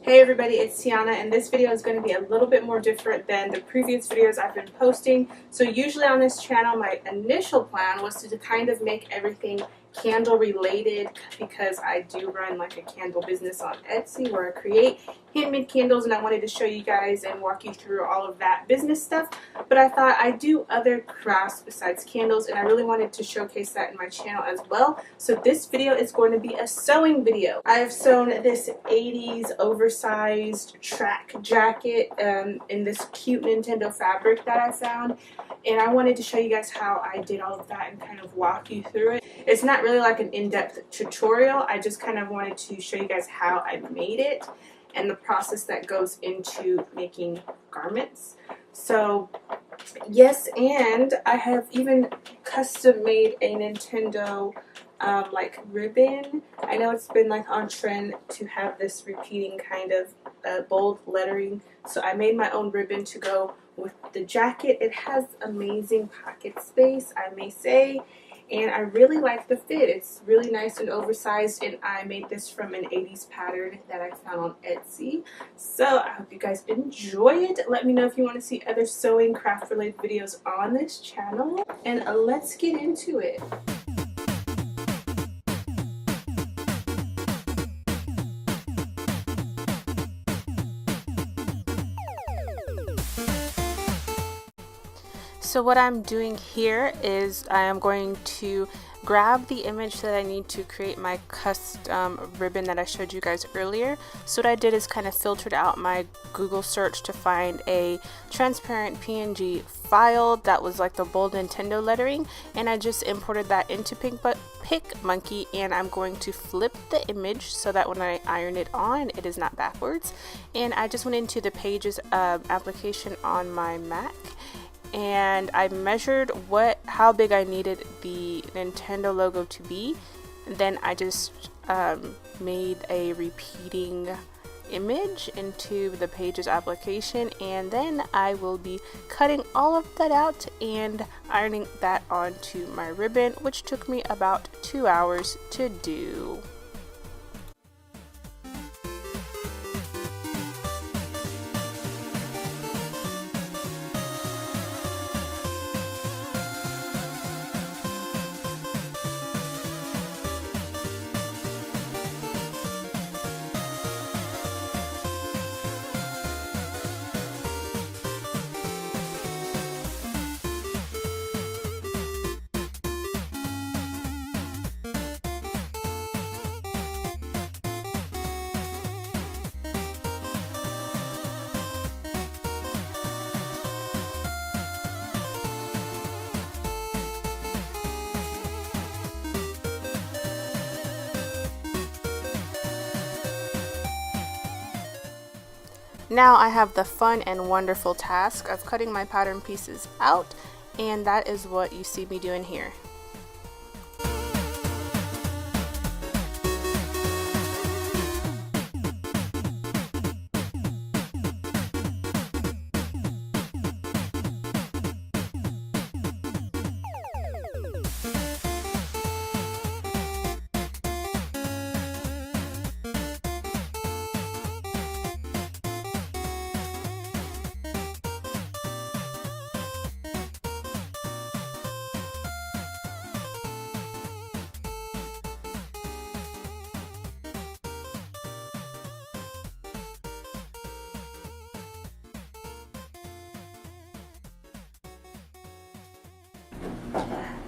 Hey everybody, it's Tiana, and this video is going to be a little bit more different than the previous videos I've been posting. So usually on this channel, my initial plan was to kind of make everything candle related, because I do run like a candle business on Etsy where I create handmade candles, and I wanted to show you guys and walk you through all of that business stuff. But I thought I'd do other crafts besides candles, and I really wanted to showcase that in my channel as well. So this video is going to be a sewing video. I have sewn this 80s oversized track jacket in this cute Nintendo fabric that I found, and I wanted to show you guys how I did all of that and kind of walk you through it. It's not really like an in-depth tutorial. I just kind of wanted to show you guys how I made it and the process that goes into making garments. So yes, and I have even custom made a Nintendo like ribbon. I know it's been like on trend to have this repeating kind of bold lettering, so I made my own ribbon to go with the jacket. It has amazing pocket space, I may say, and I really like the fit. It's really nice and oversized, and I made this from an 80s pattern that I found on Etsy. So I hope you guys enjoy it. Let me know if you want to see other sewing craft related videos on this channel, and let's get into it. So what I'm doing here is I am going to grab the image that I need to create my custom ribbon that I showed you guys earlier. So what I did is kind of filtered out my Google search to find a transparent PNG file that was like the bold Nintendo lettering, and I just imported that into PicMonkey, and I'm going to flip the image so that when I iron it on, it is not backwards. And I just went into the Pages application on my Mac, and I measured how big I needed the Nintendo logo to be. Then I just made a repeating image into the Pages application, and then I will be cutting all of that out and ironing that onto my ribbon, which took me about 2 hours to do. Now I have the fun and wonderful task of cutting my pattern pieces out, and that is what you see me doing here.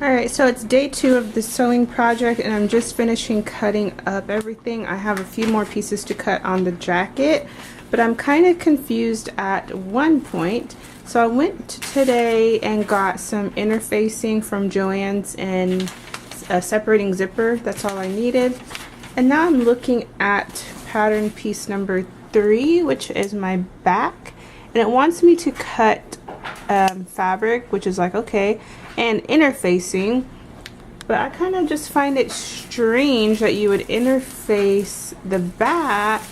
Alright, so it's day 2 of the sewing project, and I'm just finishing cutting up everything. I have a few more pieces to cut on the jacket, but I'm kind of confused at one point. So I went today and got some interfacing from Joannes and a separating zipper. That's all I needed. And now I'm looking at pattern piece number 3, which is my back, and it wants me to cut fabric, which is like okay, and interfacing, but I kind of just find it strange that you would interface the back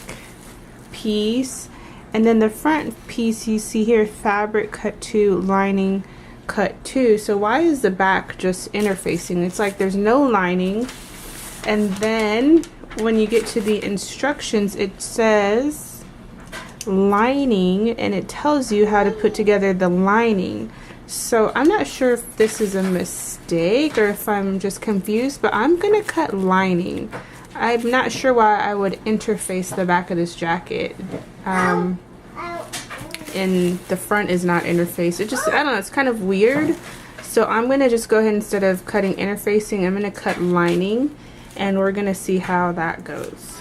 piece and then the front piece. You see here, fabric cut 2, lining cut 2. So why is the back just interfacing? It's like there's no lining, and then when you get to the instructions, it says lining, and it tells you how to put together the lining. So I'm not sure if this is a mistake or if I'm just confused, but I'm gonna cut lining. I'm not sure why I would interface the back of this jacket. And the front is not interfaced. It just, I don't know, it's kind of weird. So I'm gonna just go ahead, instead of cutting interfacing, I'm gonna cut lining, and we're gonna see how that goes.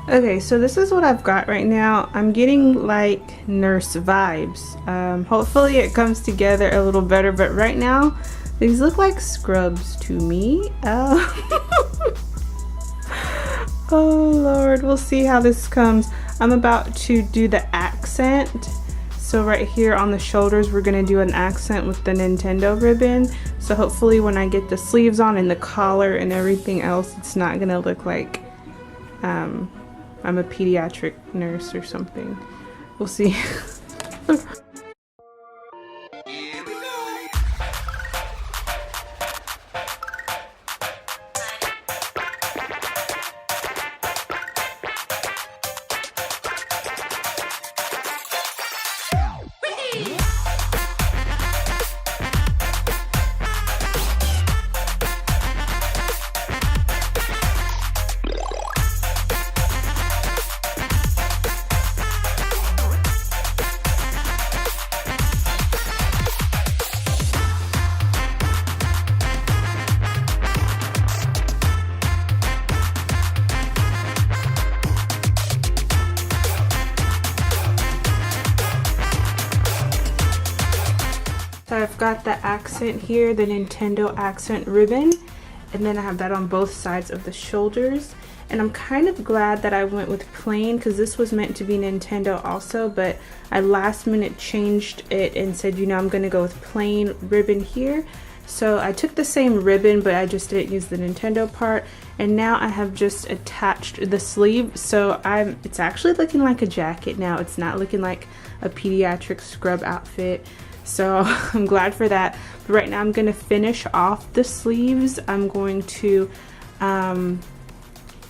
Okay, so this is what I've got right now. I'm getting like nurse vibes. Hopefully it comes together a little better, but right now these look like scrubs to me. Oh Lord, we'll see how this comes. I'm about to do the accent. So right here on the shoulders, we're gonna do an accent with the Nintendo ribbon. So hopefully when I get the sleeves on and the collar and everything else, it's not gonna look like I'm a pediatric nurse or something. We'll see. So I've got the accent here, the Nintendo accent ribbon, and then I have that on both sides of the shoulders. And I'm kind of glad that I went with plain, because this was meant to be Nintendo also, but I last minute changed it and said, you know, I'm gonna go with plain ribbon here. So I took the same ribbon, but I just didn't use the Nintendo part, and now I have just attached the sleeve. So it's actually looking like a jacket now. It's not looking like a pediatric scrub outfit. So I'm glad for that. But right now I'm going to finish off the sleeves. I'm going to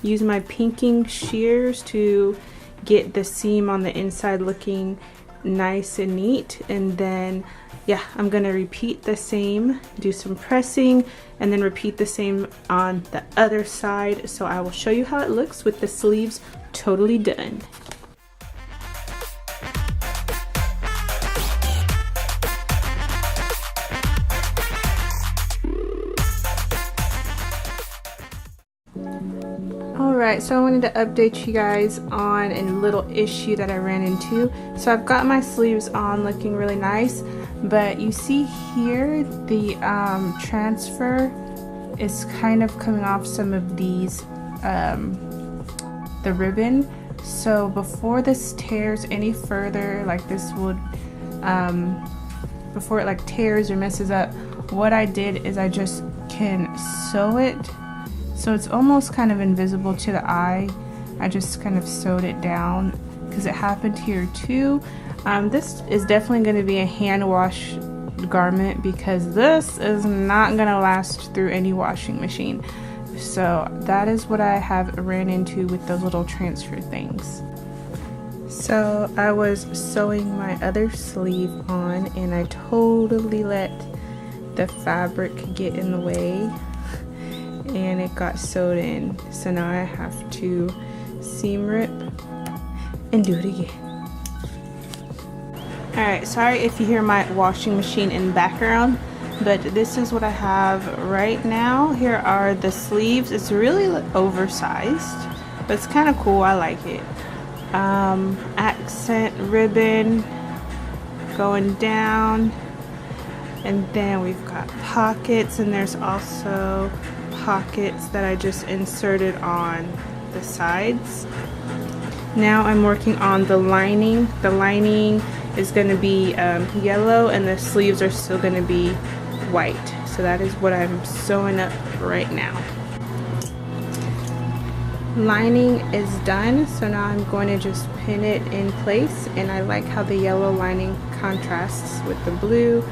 use my pinking shears to get the seam on the inside looking nice and neat. And then, yeah, I'm going to repeat the same, do some pressing, and then repeat the same on the other side. So I will show you how it looks with the sleeves totally done. Alright, so I wanted to update you guys on a little issue that I ran into. So I've got my sleeves on looking really nice, but you see here the transfer is kind of coming off some of these, the ribbon. So before this tears any further, like this would, before it like tears or messes up, what I did is I just can sew it. So it's almost kind of invisible to the eye. I just kind of sewed it down because it happened here too. This is definitely going to be a hand wash garment because this is not going to last through any washing machine. So that is what I have ran into with those little transfer things. So I was sewing my other sleeve on and I totally let the fabric get in the way and it got sewed in. So now I have to seam rip and do it again. Alright, sorry if you hear my washing machine in the background, but this is what I have right now. Here are the sleeves. It's really oversized, but it's kind of cool. I like it. Accent ribbon going down, and then we've got pockets, and there's also pockets that I just inserted on the sides. Now I'm working on the lining. The lining is going to be yellow and the sleeves are still going to be white. So that is what I'm sewing up right now. Lining is done, so now I'm going to just pin it in place, and I like how the yellow lining contrasts with the blue.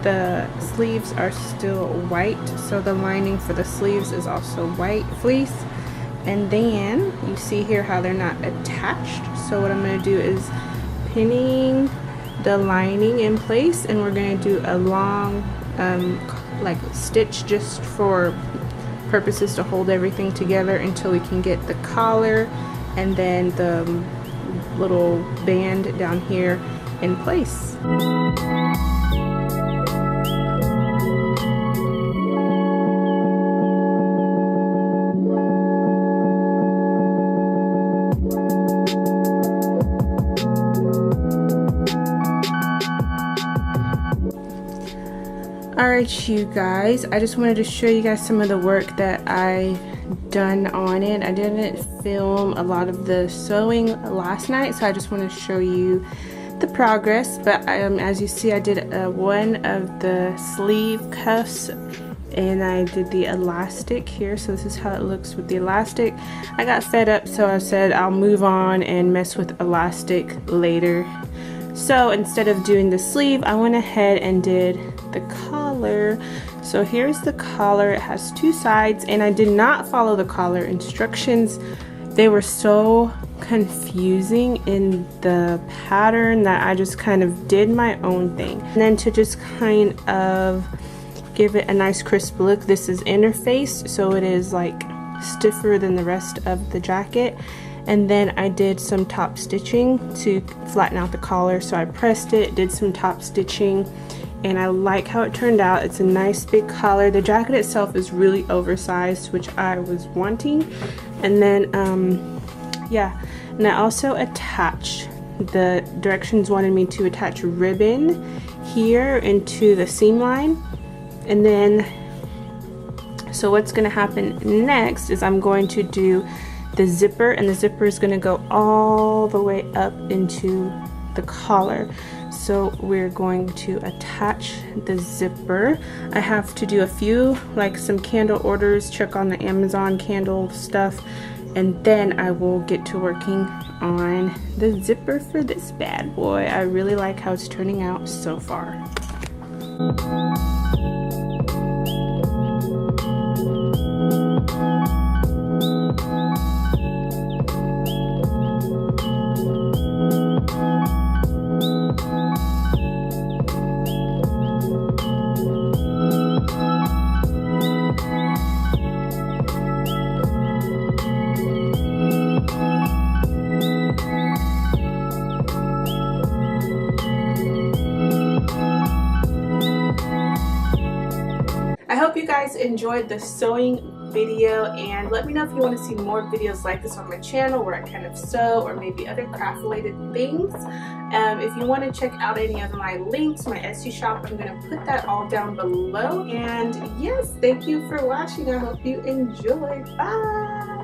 The sleeves are still white, so the lining for the sleeves is also white fleece. And then you see here how they're not attached, so what I'm going to do is pinning the lining in place, and we're going to do a long like stitch just for purposes to hold everything together until we can get the collar and then the little band down here in place. Alright, you guys, I just wanted to show you guys some of the work that I done on it. I didn't film a lot of the sewing last night, so I just want to show you the progress. But as you see, I did one of the sleeve cuffs and I did the elastic here, so this is how it looks with the elastic. I got fed up, so I said I'll move on and mess with elastic later. So instead of doing the sleeve, I went ahead and did the collar. So here's the collar. It has two sides, and I did not follow the collar instructions. They were so confusing in the pattern that I just kind of did my own thing. And then to just kind of give it a nice crisp look, this is interfaced, so it is like stiffer than the rest of the jacket. And then I did some top stitching to flatten out the collar, so I pressed it, did some top stitching, and I like how it turned out. It's a nice big collar. The jacket itself is really oversized, which I was wanting. And then yeah, and I also attached, the directions wanted me to attach ribbon here into the seam line. And then so what's going to happen next is I'm going to do the zipper, and the zipper is going to go all the way up into the collar. So we're going to attach the zipper. I have to do a few, like some candle orders, check on the Amazon candle stuff, and then I will get to working on the zipper for this bad boy. I really like how it's turning out so far. I hope you guys enjoyed the sewing video, and let me know if you want to see more videos like this on my channel where I kind of sew or maybe other craft related things. If you want to check out any of my links, my Etsy shop, I'm going to put that all down below. And yes, thank you for watching. I hope you enjoyed. Bye!